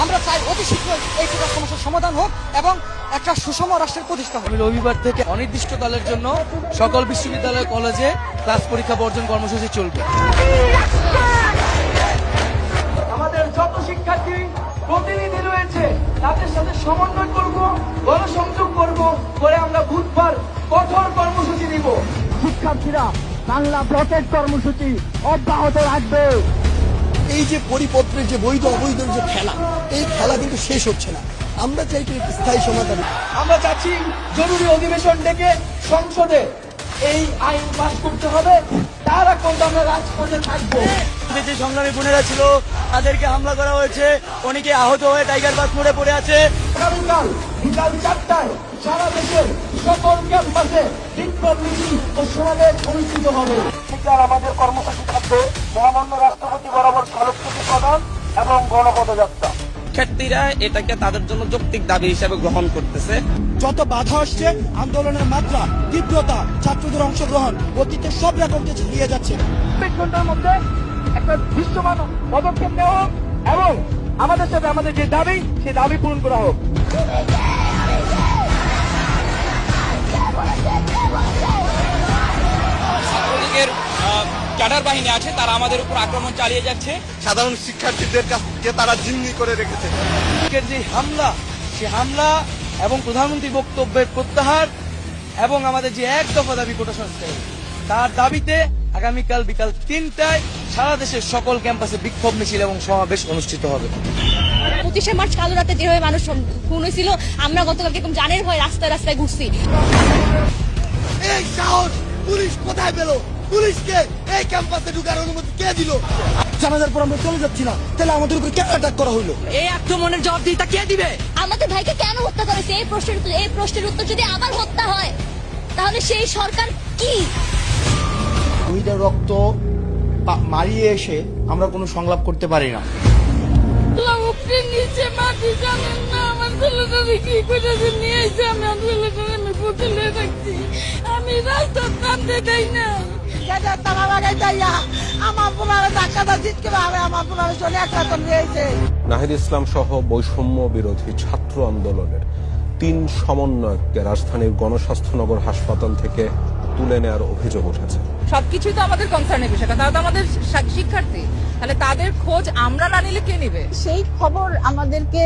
আমরা চাই অতি শীঘ্রই এই কোটা সমস্যার সমাধান হোক এবং একটা সুষম রাষ্ট্রের প্রতিষ্ঠা হোক। রবিবার থেকে অনির্দিষ্টকালের জন্য সকল বিশ্ববিদ্যালয় কলেজে ক্লাস পরীক্ষা বর্জন কর্মসূচি চলবে। আমাদের যত শিক্ষার্থী প্রতিনিধি রয়েছে তাদের সাথে সমন্বয় করব, গণসংযোগ করব, করে আমরা বুধবার কঠোর কর্মসূচি নিব। শিক্ষার্থীরা বাংলা ব্লকেট কর্মসূচি অব্যাহত রাখবে। এই যে পরিপত্রের যে বৈধ অবৈধ যে খেলা, এই খেলা কিন্তু শেষ হচ্ছে না। আমরা চাই স্থায়ী সমাধান। আমরা চাচ্ছি জরুরি অধিবেশন ডেকে সংসদে এই আইন পাস করতে হবে, তার এখন আমরা রাজপথে থাকবো। যে সংগ্রামী বোনেরা ছিল তাদেরকে হামলা করা হয়েছে, অনেকে আহত হয়ে টাইগার বাস মোড়ে পড়ে আছে। আগামীকাল বিকাল 4টায় সারা দেশের সকল ক্যাম্পাসে বিক্ষোভ মিছিল ও সমাবেশ অনুষ্ঠিত হবে। আমাদের কর্মসূচি থাকবে মহামান্য রাষ্ট্রপতি বরাবর স্মারকলিপি প্রদান এবং গণপদযাত্রা। শিক্ষার্থীরা এটাকে তাদের জন্য যৌক্তিক দাবি হিসেবে গ্রহণ করতেছে। যত বাধা আসছে, আন্দোলনের মাত্রা, তীব্রতা, ছাত্রদের অংশগ্রহণ অতীতে সব রেকর্ডে ছাড়িয়ে যাচ্ছে। ২৪ ঘন্টার মধ্যে একটা দৃশ্যমান পদক্ষেপ নেওয়া হোক এবং আমাদের সাথে আমাদের যে দাবি সেই দাবি পূরণ করা হোক। ছাত্রলীগের ক্যাডার বাহিনী আছে, তারা আমাদের উপর আক্রমণ চালিয়ে যাচ্ছে। সাধারণ শিক্ষার্থীদের কাছে তারা জিম্মি করে রেখেছে। যে হামলা, সে হামলা এবং প্রধানমন্ত্রীর বক্তব্যের প্রত্যাহার এবং আমাদের যে এক দফা দাবি কোটা সংস্কার, তার দাবিতে আগামীকাল বিকাল 3টায় সারা দেশের সকল ক্যাম্পাসে বিক্ষোভ মিছিল এবং সমাবেশ অনুষ্ঠিত হবে। 25শে মার্চ কালো রাতে যেভাবে মানুষ খুন হয়েছিল, আমরা গতকালকে এরকম জানের ভয় রাস্তায় রাস্তায় ঘুরছি। এই সাহস পুলিশ কোথায় পেল? পুলিশকে এই ক্যাম্পাসে ঢুকার অনুমতি কে দিল? জানাজার পর আমরা চলে যাচ্ছি না, তাহলে আমাদের উপর কেন অ্যাটাক করা হলো? এই আক্রমণের জবাবদিহিতা কে দিবে? আমাদের ভাইকে কেন হত্যা করেছে? এই প্রশ্নের উত্তর যদি আবার হত্যা হয়, তাহলে সেই সরকার কি? দুইটা রক্ত মারিয়ে এসে আমরা কোনো সংলাপ করতে পারি না। নিচে মাটি জানেন না, আমার ছেলেটাকে কি করেছে নিয়ে এসে আমি ছেলেটাকে আমি পুতুলে রাখছি, আমি রাস্তার নামতে দেই না। নাহিদ ইসলাম সহ বৈষম্য বিরোধী ছাত্র আন্দোলনের 3 সমন্বয়ককে রাজধানীর গণস্বাস্থ্যনগর হাসপাতাল থেকে তুলে নেওয়ার অভিযোগ উঠেছে। সবকিছুই তো আমাদের কনসার্নের বিষয়, তারা তো আমাদের শিক্ষার্থী, তাহলে তাদের খোঁজ আমরা না নিলে কে নিবে? সেই খবর আমাদেরকে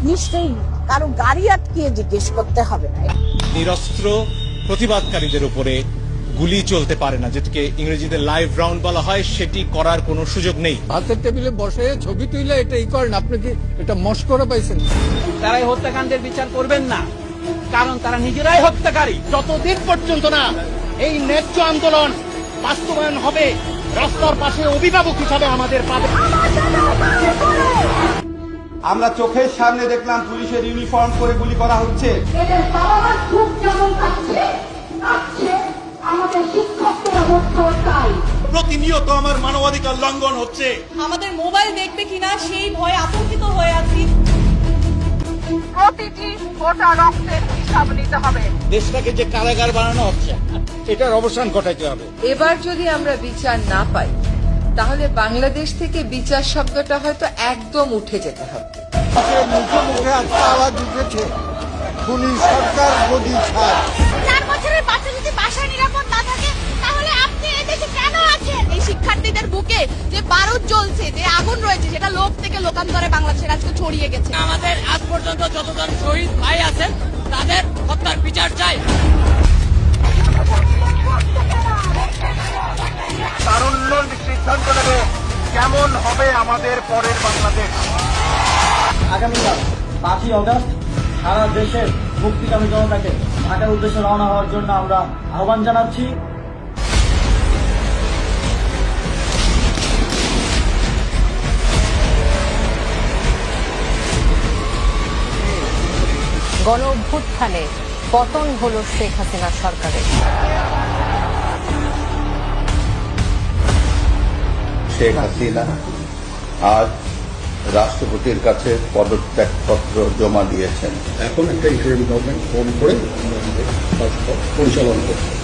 নিশ্চয়ই কারো গাড়ি আটকিয়ে জিজ্ঞেস করতে হবে না। নিরস্ত্র প্রতিবাদকারীদের উপরে গুলি চলতে পারে না, যেটাকে ইংরেজিতে লাইভ রাউন্ড বলা হয়, সেটি করার কোনো সুযোগ নেই। ভাতের টেবিলে বসে ছবি তুলে এটাই করেন, আপনি কি এটা মস্করা পাইছেন? তারা এই হত্যাকাণ্ডের বিচার করবেন না, কারণ তারা নিজেরাই হত্যাকারী। যতদিন পর্যন্ত না এই ন্যায্য আন্দোলন বাস্তবায়ন হবে, রাস্তার পাশে অভিভাবক হিসাবে আমাদের পাবে। আমরা চোখের সামনে দেখলাম পুলিশের ইউনিফর্ম পরে গুলি করা হচ্ছে। প্রতিনিয়ত আমার মানবাধিকার লঙ্ঘন হচ্ছে। আমাদের মোবাইল দেখবে কিনা সেই ভয়ে আতঙ্কিত হয়ে আছি। প্রতিটি ফোঁটা রক্তের হিসাব নিতে হবে। দেশটাকে যে কারাগার বানানো হচ্ছে, এটার অবসান ঘটাইতে হবে। এবার যদি আমরা বিচার না পাই, তাহলে বাংলাদেশ থেকে বিচার শব্দটা হয়তো একদম উঠে যেতে হবে। মুখে মুখে একটা আওয়াজ উঠেছে, পুলিশ সরকার গদি ছাড়। 4 বছরের বাচ্চা যদি বাসায় নিরাপদ না থাকে, তাহলে আপনি এই দেশে কেন আছেন? এই শিক্ষার্থীদের বুকে যে বারুদ জ্বলছে, যে আগুন রয়েছে, সেটা লোক থেকে লোকান্তরে বাংলাদেশের আজকে ছড়িয়ে গেছে। আমাদের আজ পর্যন্ত যতজন শহীদ ভাই আছেন তাদের হত্যার বিচার চাই। তারুণ্য সিদ্ধান্ত নেবে কেমন হবে আমাদের পরের বাংলাদেশ। আগামীকাল 5ই অগস্ট সারা দেশের মুক্তিকামী জনতাকে ঢাকার উদ্দেশ্যে রওনা হওয়ার জন্য আমরা আহ্বান জানাচ্ছি। গণ অভ্যুত্থানে পতন হলো শেখ হাসিনা সরকারের। শেখ হাসিনা আজ রাষ্ট্রপতির কাছে পদত্যাগপত্র জমা দিয়েছেন। এখন একটা ইন্টারিম গভর্নমেন্ট ফোন করে পরিচালনা করতে